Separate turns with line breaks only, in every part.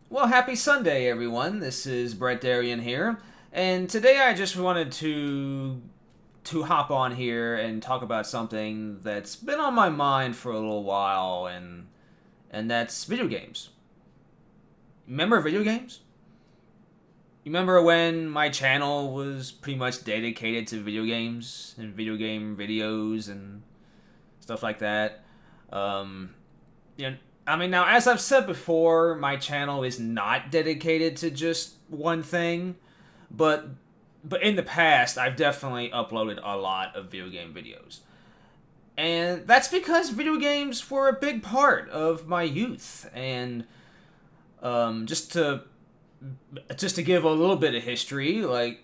Well, happy Sunday, everyone. This is Brett Darian here, and today I just wanted to hop on here and talk about something that's been on my mind for a little while, and that's video games. Remember video games? You remember when my channel was pretty much dedicated to video games and video game videos and stuff like that? Um, you know, now as I've said before, my channel is not dedicated to just one thing, but in the past, I've definitely uploaded a lot of video game videos. And that's because video games were a big part of my youth. And um, just to just to give a little bit of history, like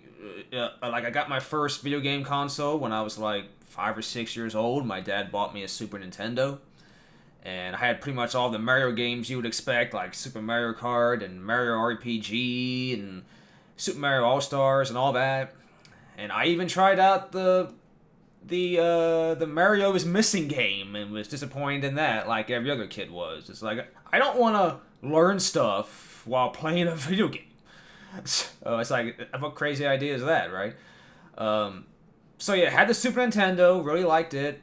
I got my first video game console when I was like 5 or 6 years old. My dad bought me a Super Nintendo, and I had pretty much all the Mario games you would expect, like Super Mario Kart and Mario RPG and Super Mario All Stars and all that. And I even tried out the Mario is Missing game and was disappointed in that, like every other kid was. It's like I don't want to learn stuff while playing a video game. So it's like, what crazy idea is that, right? Um, so yeah, had the Super Nintendo, really liked it,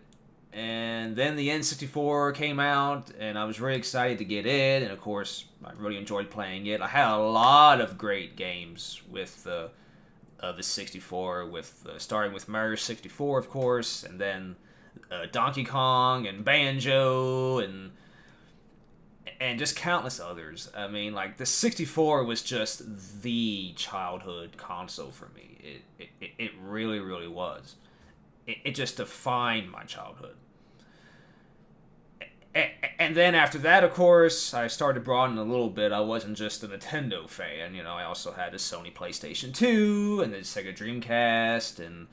and then the N64 came out, and I was really excited to get it, and of course, I really enjoyed playing it. I had a lot of great games with the 64, with starting with Mario 64, of course, and then Donkey Kong and Banjo and just countless others. I mean, like the 64 was just the childhood console for me. It really, really was. It just defined my childhood. And then after that, of course, I started broadening a little bit. I wasn't just a Nintendo fan. I also had the Sony PlayStation 2 and the Sega Dreamcast and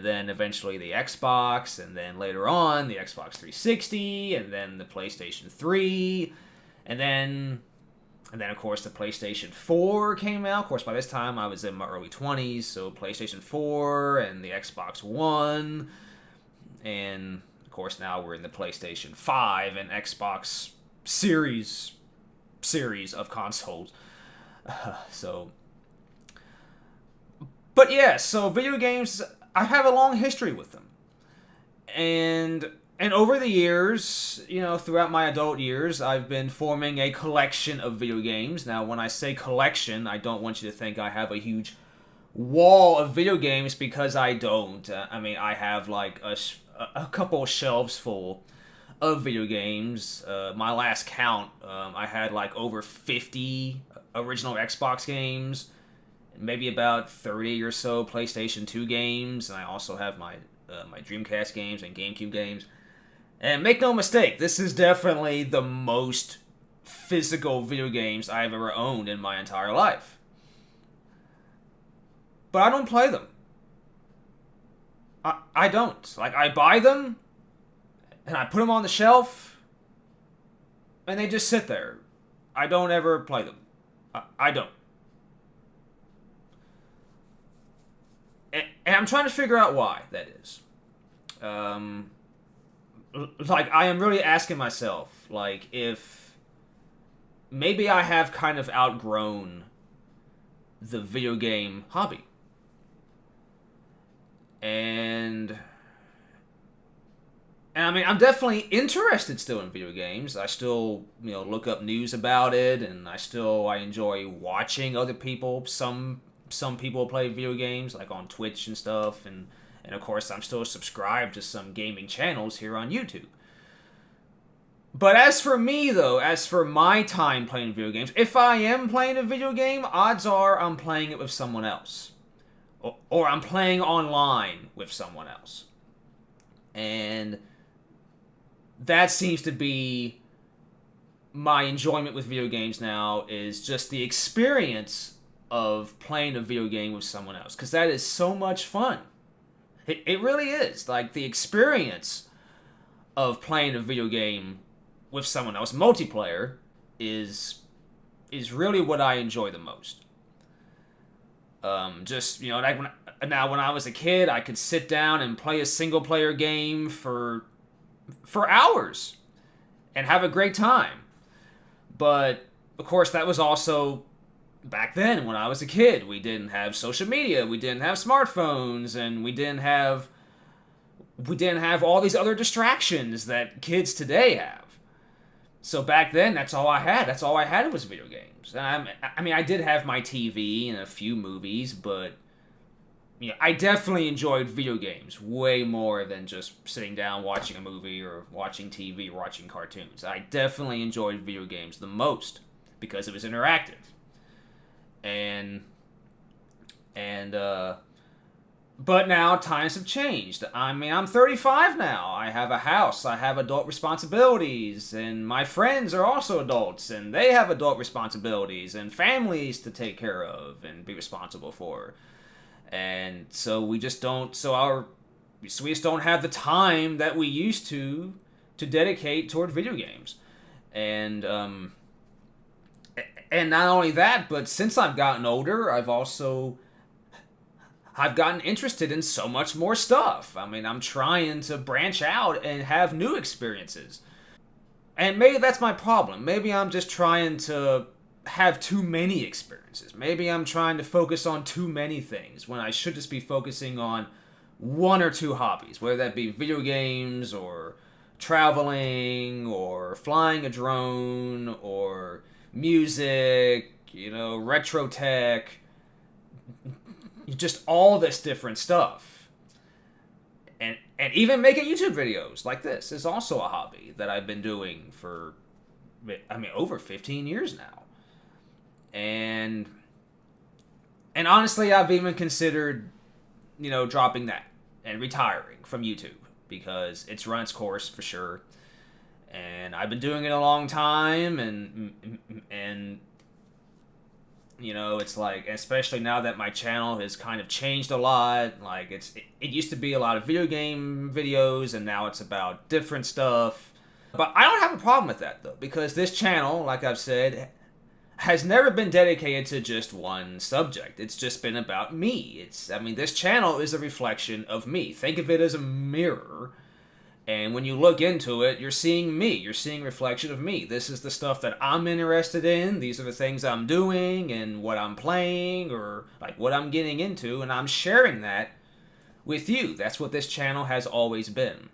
then eventually the Xbox, and then later on the Xbox 360, and then the PlayStation 3, and then of course the PlayStation 4 came out. Of course, by this time I was in my early 20s, so PlayStation 4 and the Xbox One, and of course now we're in the PlayStation 5 and Xbox series of consoles. So, but yeah, so video games, I have a long history with them, and over the years, throughout my adult years, I've been forming a collection of video games. Now, when I say collection, I don't want you to think I have a huge wall of video games, because I don't. I have like a couple shelves full of video games. My last count, I had like over 50 original Xbox games, maybe about 30 or so PlayStation 2 games, and I also have my Dreamcast games and GameCube games. And make no mistake, this is definitely the most physical video games I've ever owned in my entire life. But I don't play them. I don't. Like, I buy them, and I put them on the shelf, and they just sit there. I don't ever play them. I don't. And I'm trying to figure out why that is. Like, I am really asking myself, like, if maybe I have kind of outgrown the video game hobby. And I'm definitely interested still in video games. I still, look up news about it, and I enjoy watching other people. Some people play video games, like on Twitch and stuff, and of course I'm still subscribed to some gaming channels here on YouTube. But as for me, though, as for my time playing video games, if I am playing a video game, odds are I'm playing it with someone else. Or I'm playing online with someone else. And that seems to be my enjoyment with video games now, is just the experience of playing a video game with someone else. Because that is so much fun. It really is. Like, the experience of playing a video game with someone else, multiplayer, is really what I enjoy the most. Just, like when I was a kid, I could sit down and play a single player game for hours and have a great time. But of course, that was also back then when I was a kid. We didn't have social media, we didn't have smartphones, and we didn't have all these other distractions that kids today have. So back then, that's all I had. That's all I had was video games. And I mean, I did have my TV and a few movies, but I definitely enjoyed video games way more than just sitting down watching a movie or watching TV, or watching cartoons. I definitely enjoyed video games the most because it was interactive. And and but now times have changed. I mean, I'm 35 now. I have a house. I have adult responsibilities, and my friends are also adults, and they have adult responsibilities and families to take care of and be responsible for. And so we just don't. So we just don't have the time that we used to dedicate toward video games, and and not only that, but since I've gotten older, I've gotten interested in so much more stuff. I mean, I'm trying to branch out and have new experiences. And maybe that's my problem. Maybe I'm just trying to have too many experiences. Maybe I'm trying to focus on too many things when I should just be focusing on one or two hobbies, whether that be video games or traveling or flying a drone or music, retro tech, just all this different stuff. And even making YouTube videos like this is also a hobby that I've been doing for, over 15 years now. And honestly, I've even considered, dropping that and retiring from YouTube because it's run its course for sure. And I've been doing it a long time, and it's like, especially now that my channel has kind of changed a lot. Like it used to be a lot of video game videos, and now it's about different stuff. But I don't have a problem with that though, because this channel, like I've said, has never been dedicated to just one subject. It's just been about me. This channel is a reflection of me. Think of it as a mirror. And when you look into it, you're seeing me. You're seeing a reflection of me. This is the stuff that I'm interested in. These are the things I'm doing and what I'm playing or like what I'm getting into. And I'm sharing that with you. That's what this channel has always been.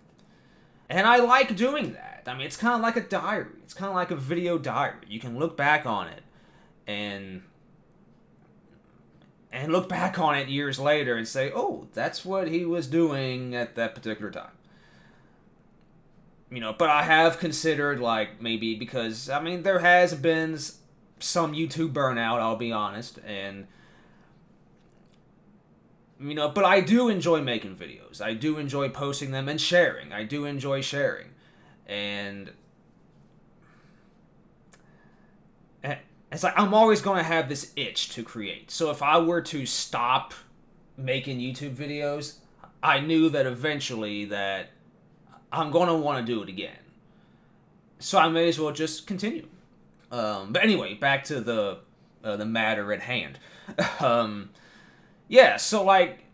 And I like doing that. It's kind of like a diary. It's kind of like a video diary. You can look back on it and look back on it years later and say, oh, that's what he was doing at that particular time. But I have considered, like, maybe because, there has been some YouTube burnout, I'll be honest, and, but I do enjoy making videos. I do enjoy posting them and sharing. I do enjoy sharing. And it's like, I'm always going to have this itch to create. So if I were to stop making YouTube videos, I knew that eventually that I'm going to want to do it again. So I may as well just continue. But anyway, back to the matter at hand. Yeah, so like,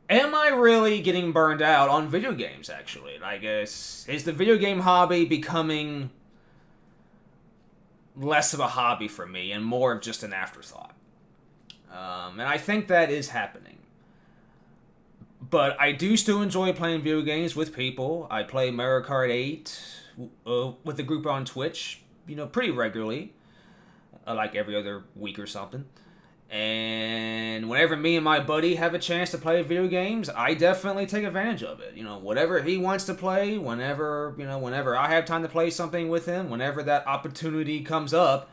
am I really getting burned out on video games, actually? Like, is the video game hobby becoming less of a hobby for me and more of just an afterthought? And I think that is happening. But I do still enjoy playing video games with people. I play Mario Kart 8 with a group on Twitch, pretty regularly, like every other week or something. And whenever me and my buddy have a chance to play video games, I definitely take advantage of it. Whatever he wants to play, whenever I have time to play something with him, whenever that opportunity comes up,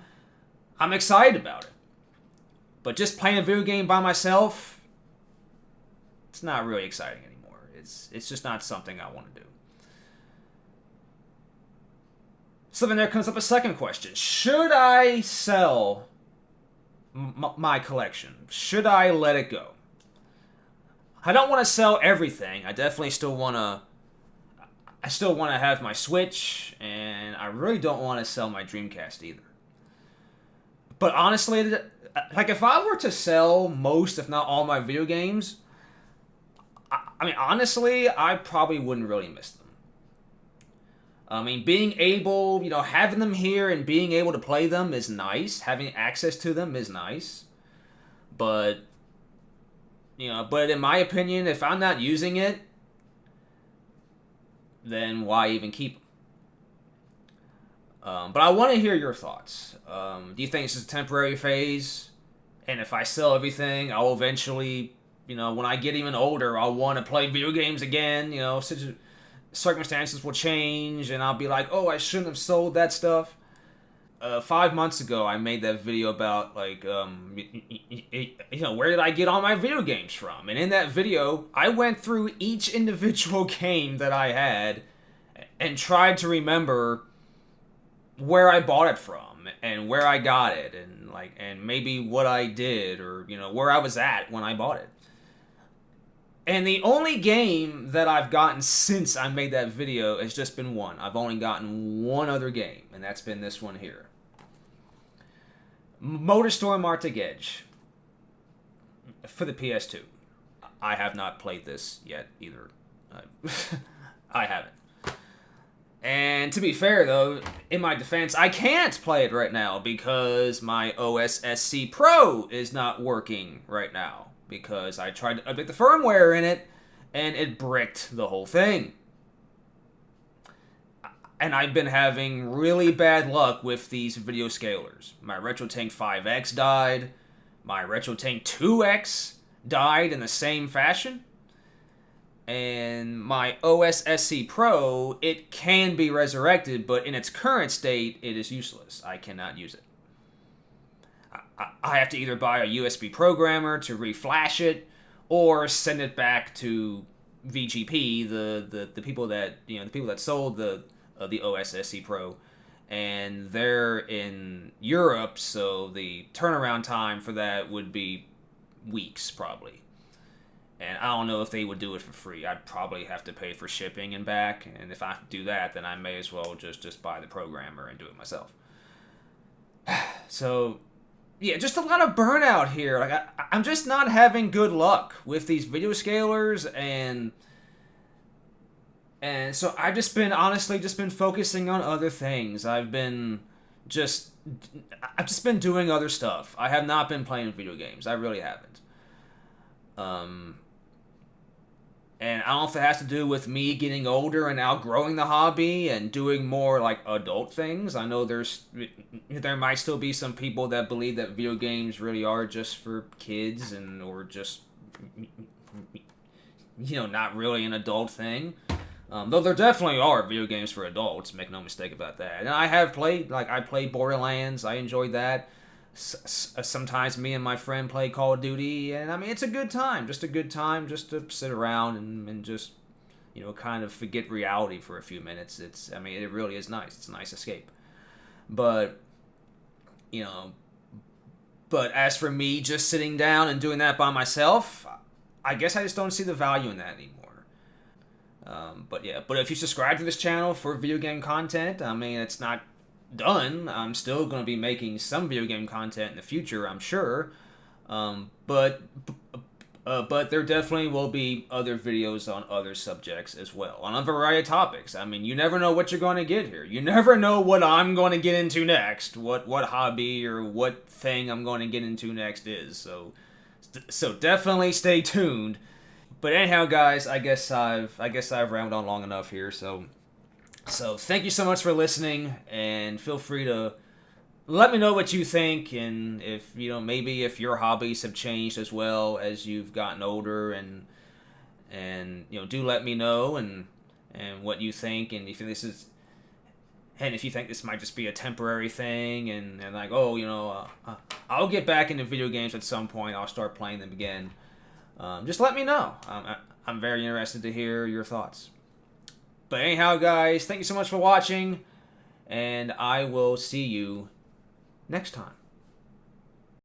I'm excited about it. But just playing a video game by myself, it's not really exciting anymore. It's just not something I want to do. So then there comes up a second question. Should I sell my collection? Should I let it go? I don't want to sell everything. I definitely still want to have my Switch, and I really don't want to sell my Dreamcast either. But honestly, like if I were to sell most, if not all my video games, honestly, I probably wouldn't really miss them. I mean, being able, having them here and being able to play them is nice. Having access to them is nice. But, but in my opinion, if I'm not using it, then why even keep them? But I want to hear your thoughts. Do you think this is a temporary phase? And if I sell everything, I'll eventually, when I get even older, I'll want to play video games again. Circumstances will change, and I'll be like, oh, I shouldn't have sold that stuff. 5 months ago, I made that video about, like, where did I get all my video games from? And in that video, I went through each individual game that I had and tried to remember where I bought it from and where I got it and maybe what I did or where I was at when I bought it. And the only game that I've gotten since I made that video has just been one. I've only gotten one other game, and that's been this one here. Motorstorm Arctic Edge for the PS2. I have not played this yet either. I haven't. And to be fair, though, in my defense, I can't play it right now because my OSSC Pro is not working right now. Because I tried to update the firmware in it, and it bricked the whole thing. And I've been having really bad luck with these video scalers. My RetroTank 5X died. My RetroTank 2X died in the same fashion. And my OSSC Pro, it can be resurrected, but in its current state, it is useless. I cannot use it. I have to either buy a USB programmer to reflash it, or send it back to VGP, the people that the people that sold the OSSC Pro, and they're in Europe, so the turnaround time for that would be weeks probably. And I don't know if they would do it for free. I'd probably have to pay for shipping and back, and if I do that, then I may as well just buy the programmer and do it myself. So. Yeah, just a lot of burnout here. Like I'm just not having good luck with these video scalers, and so I've just been focusing on other things. I've just been doing other stuff. I have not been playing video games. I really haven't. And I don't know if it has to do with me getting older and outgrowing the hobby and doing more like adult things. I know there might still be some people that believe that video games really are just for kids or just not really an adult thing. Though there definitely are video games for adults, make no mistake about that. And I have played, I played Borderlands. I enjoyed that. Sometimes me and my friend play Call of Duty, and I mean it's a good time, just to sit around and just kind of forget reality for a few minutes. It really is nice. It's a nice escape. But as for me just sitting down and doing that by myself, I guess I just don't see the value in that anymore. But if you subscribe to this channel for video game content, I mean it's not done. I'm still going to be making some video game content in the future, I'm sure. But there definitely will be other videos on other subjects as well, on a variety of topics. I mean, you never know what you're going to get here. You never know what I'm going to get into next, what hobby or what thing I'm going to get into next is. So definitely stay tuned. But anyhow, guys, I guess I've rambled on long enough here. So thank you so much for listening, and feel free to let me know what you think, and if maybe if your hobbies have changed as well as you've gotten older, and do let me know and what you think, and if you think this might just be a temporary thing, and like, I'll get back into video games at some point. I'll start playing them again. Just let me know. I'm very interested to hear your thoughts. But anyhow, guys, thank you so much for watching, and I will see you next time.